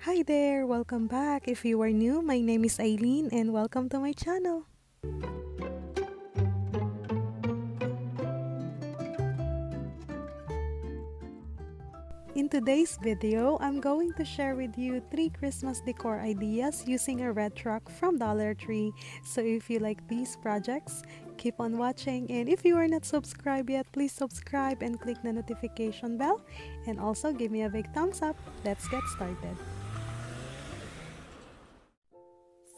Hi there, welcome back. If you are new, my name is Eileen and welcome to my channel. In today's video, I'm going to share with you 3 Christmas decor ideas using a red truck from Dollar Tree. So if you like these projects, keep on watching, and if you are not subscribed yet, please subscribe and click the notification bell, and also give me a big thumbs up. Let's get started.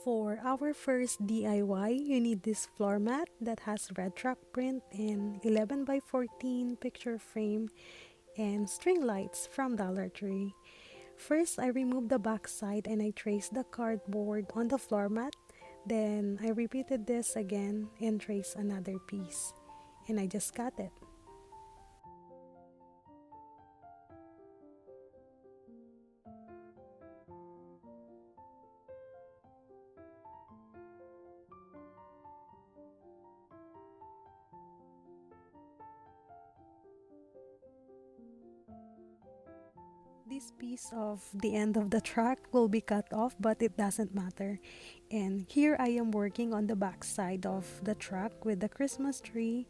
For our first DIY, you need this floor mat that has red truck print and 11 by 14 picture frame and string lights from Dollar Tree. First, I remove the back side and I trace the cardboard on the floor mat. Then I repeated this again and trace another piece. And I just cut it. This piece of the end of the truck will be cut off, but it doesn't matter. And here I am working on the back side of the truck with the Christmas tree.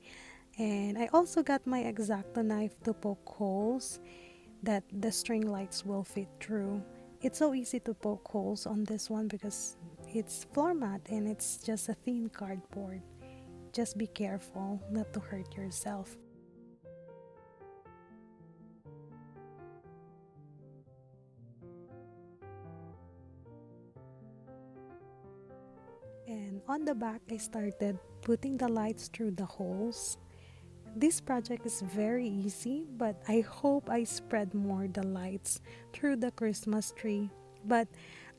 And I also got my X-Acto knife to poke holes that the string lights will fit through. It's so easy to poke holes on this one because it's floor mat and it's just a thin cardboard. Just be careful not to hurt yourself. And on the back, I started putting the lights through the holes. This project is very easy, but I hope I spread more the lights through the Christmas tree. But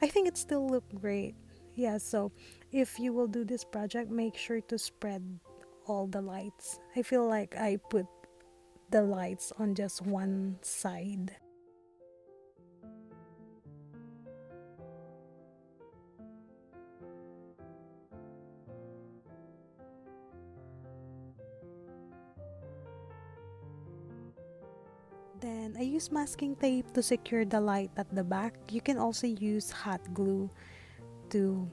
I think it still looked great. Yeah, so if you will do this project, make sure to spread all the lights. I feel like I put the lights on just one side. Then I use masking tape to secure the light at the back. You can also use hot glue to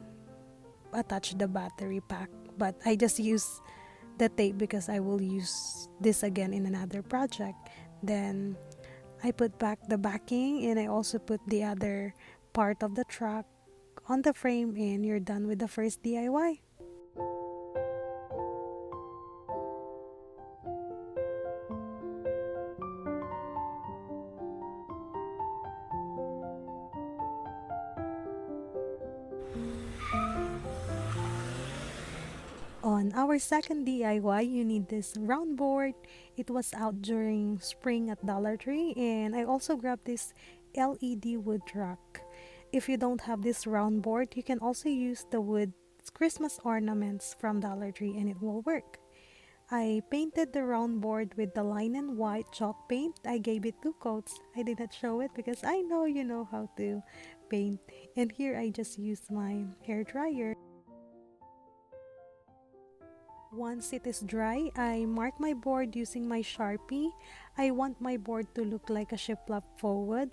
attach the battery pack, but I just use the tape because I will use this again in another project. Then I put back the backing and I also put the other part of the truck on the frame, and you're done with the first DIY. On our second DIY, you need this round board. It was out during spring at Dollar Tree, and I also grabbed this LED wood truck. If you don't have this round board, you can also use the wood Christmas ornaments from Dollar Tree and it will work. I painted the round board with the line and white chalk paint. I gave it 2 coats. I did not show it because I know you know how to paint. And here I just used my hair dryer. Once it is dry, I mark my board using my Sharpie. I want my board to look like a shiplap forward.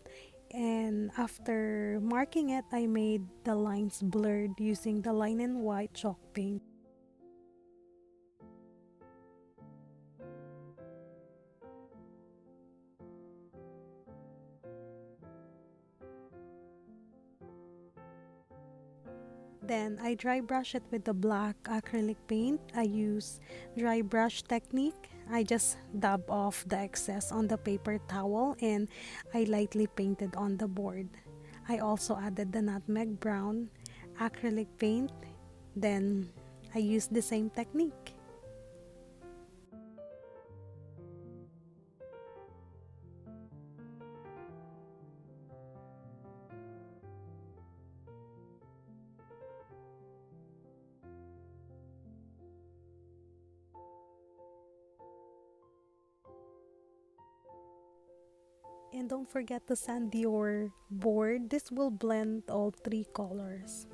And after marking it, I made the lines blurred using the line and white chalk paint. Then I dry brush it with the black acrylic paint. I use dry brush technique. I just dab off the excess on the paper towel and I lightly painted on the board. I also added the nutmeg brown acrylic paint. Then I used the same technique. And don't forget to sand your board. This will blend all 3 colors.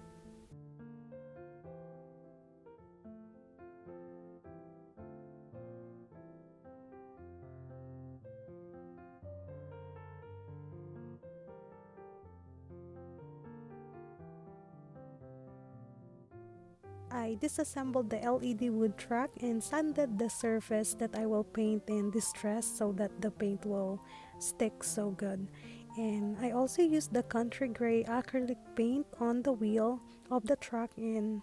I disassembled the LED wood truck and sanded the surface that I will paint in distress so that the paint will stick so good. And I also used the country gray acrylic paint on the wheel of the truck and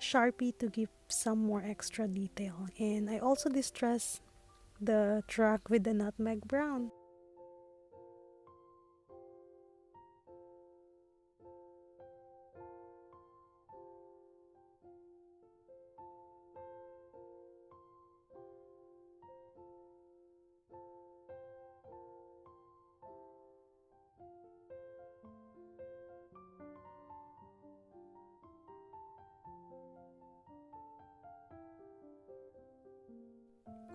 Sharpie to give some more extra detail. And I also distressed the truck with the nutmeg brown.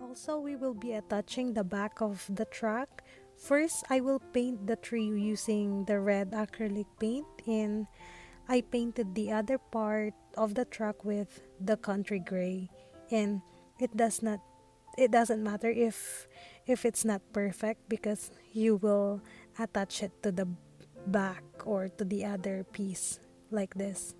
Also, we will be attaching the back of the truck. First, I will paint the tree using the red acrylic paint, and I painted the other part of the truck with the country gray. And it does not it doesn't matter if it's not perfect because you will attach it to the back or to the other piece like this.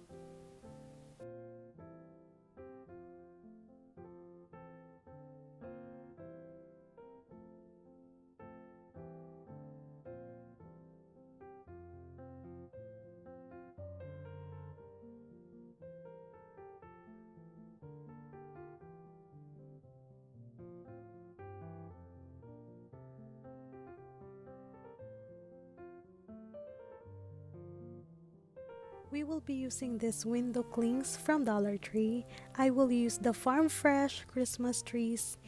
We will be using this window clings from Dollar Tree. I will use the Farm Fresh Christmas trees,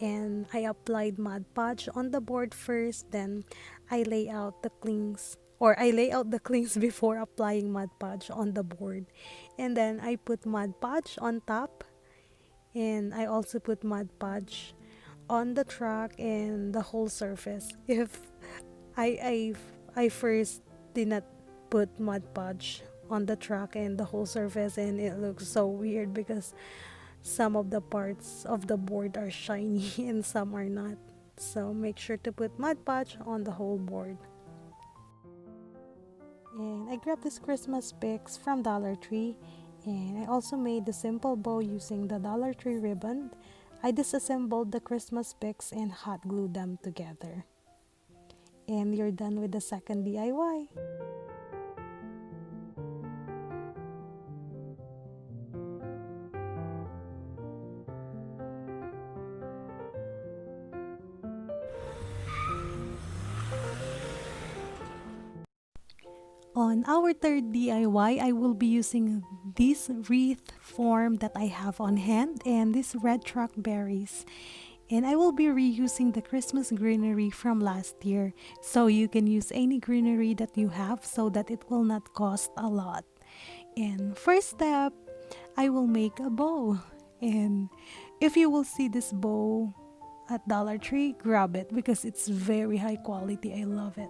and I applied Mod Podge on the board first, then I lay out the clings before applying Mod Podge on the board. And then I put Mod Podge on top, and I also put Mod Podge on the truck and the whole surface. If I I first did not put Mod Podge on the truck and the whole surface, and it looks so weird because some of the parts of the board are shiny and some are not. So make sure to put Mod Podge on the whole board. And I grabbed this Christmas picks from Dollar Tree, and I also made the simple bow using the Dollar Tree ribbon. I disassembled the Christmas picks and hot glued them together. And you're done with the second DIY. On our third DIY, I will be using this wreath form that I have on hand and these red truck berries. And I will be reusing the Christmas greenery from last year. So you can use any greenery that you have so that it will not cost a lot. And first step, I will make a bow. And if you will see this bow at Dollar Tree, grab it because it's very high quality. I love it.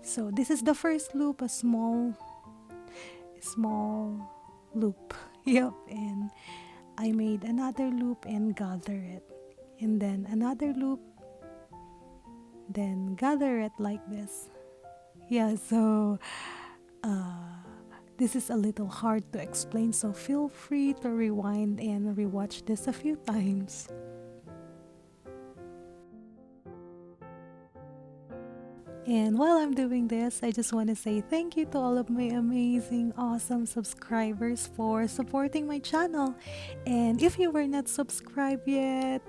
So this is the first loop, a small loop. Yep, and I made another loop and gather it. And then another loop, then gather it like this. Yeah, so this is a little hard to explain, so feel free to rewind and rewatch this a few times. And while I'm doing this, I just want to say thank you to all of my amazing, awesome subscribers for supporting my channel. And if you were not subscribed yet,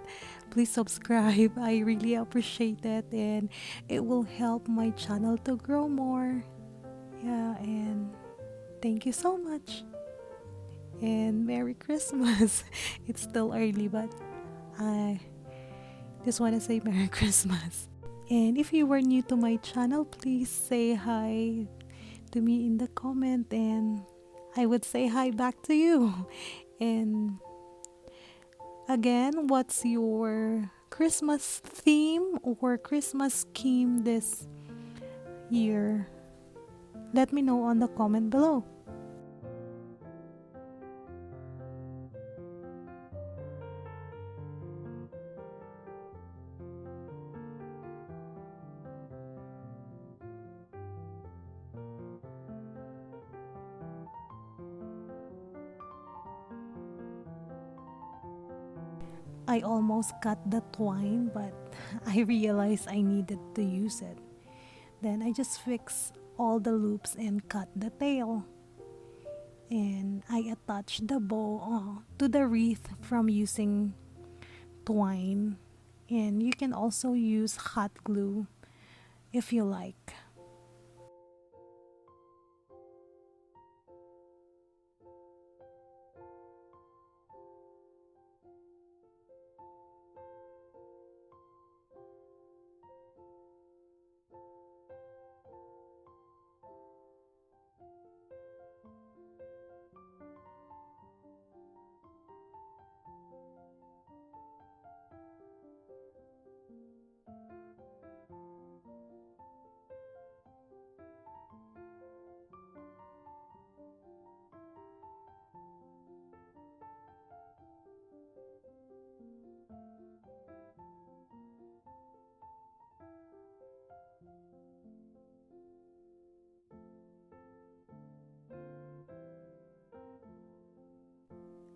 please subscribe. I really appreciate it, and it will help my channel to grow more. Yeah, and thank you so much. And Merry Christmas. It's still early, but I just want to say Merry Christmas. And if you were new to my channel, please say hi to me in the comment, and I would say hi back to you. And again, what's your Christmas theme or Christmas scheme this year? Let me know on the comment below. I almost cut the twine, but I realized I needed to use it. Then I just fix all the loops and cut the tail. And I attach the bow to the wreath from using twine. And you can also use hot glue if you like.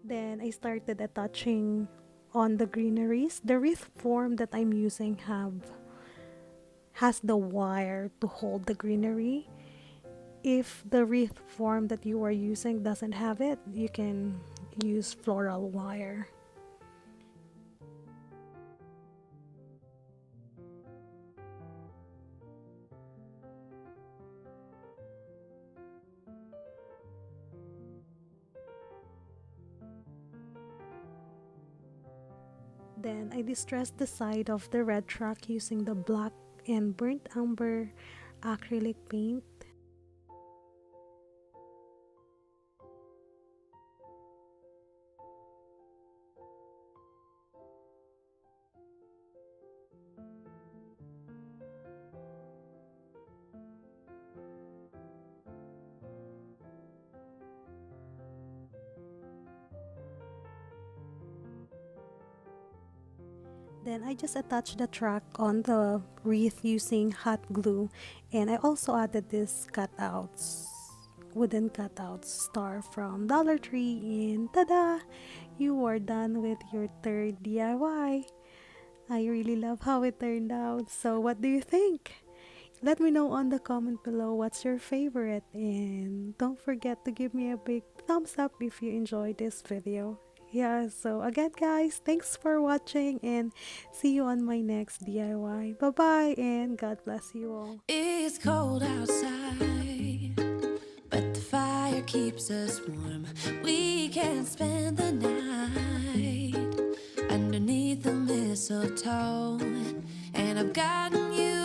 Then I started attaching on the greeneries. The wreath form that I'm using have has the wire to hold the greenery. If the wreath form that you are using doesn't have it, you can use floral wire. Then I distressed the side of the red truck using the black and burnt umber acrylic paint. Then I just attached the truck on the wreath using hot glue, and I also added this cutouts, wooden cutouts star from Dollar Tree, and tada! You are done with your third DIY. I really love how it turned out. So what do you think? Let me know on the comment below what's your favorite, and don't forget to give me a big thumbs up if you enjoyed this video. Yeah, so again guys, thanks for watching and see you on my next DIY. Bye bye and God bless you all. It's cold outside, but the fire keeps us warm. We can spend the night underneath the mistletoe, and I've gotten you